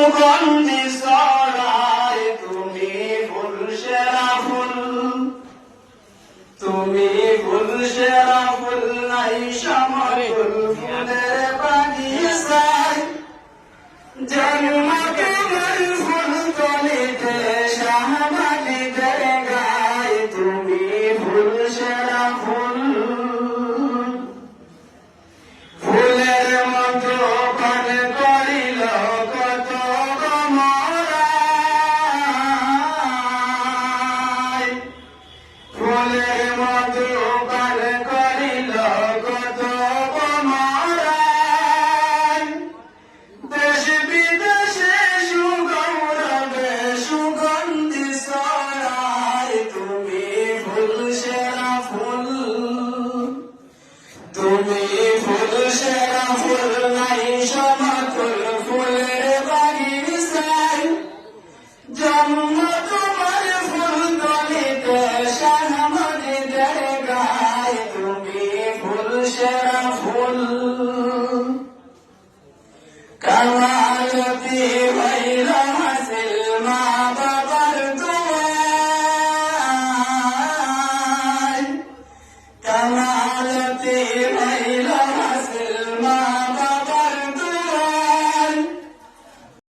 সুগন্ধি ছড়ায় তুমি ফুল সেরা ফুল, তুমি ফুল সেরা ফুল নাই সমতুল ফুলের বাগিচায়। জন্ম তোমার ফুল তলিতে শাহবাগীদের গায়, তুমি ফুল সেরা ফুল। ফুলের মতো পান করিল কত মরায়, ফুলের মতো পান করিল কত মরায়। দেশ বিদেশে সুগৌরবে সুগন্ধি ছড়ায়, তুমি ফুল সেরা ফুল, তুমি ফুল সেরা ফুল নাই সমতুল ফুলের বাগিচায়। জন্ম তোমার ফুল তলিতে শাহবাগীদের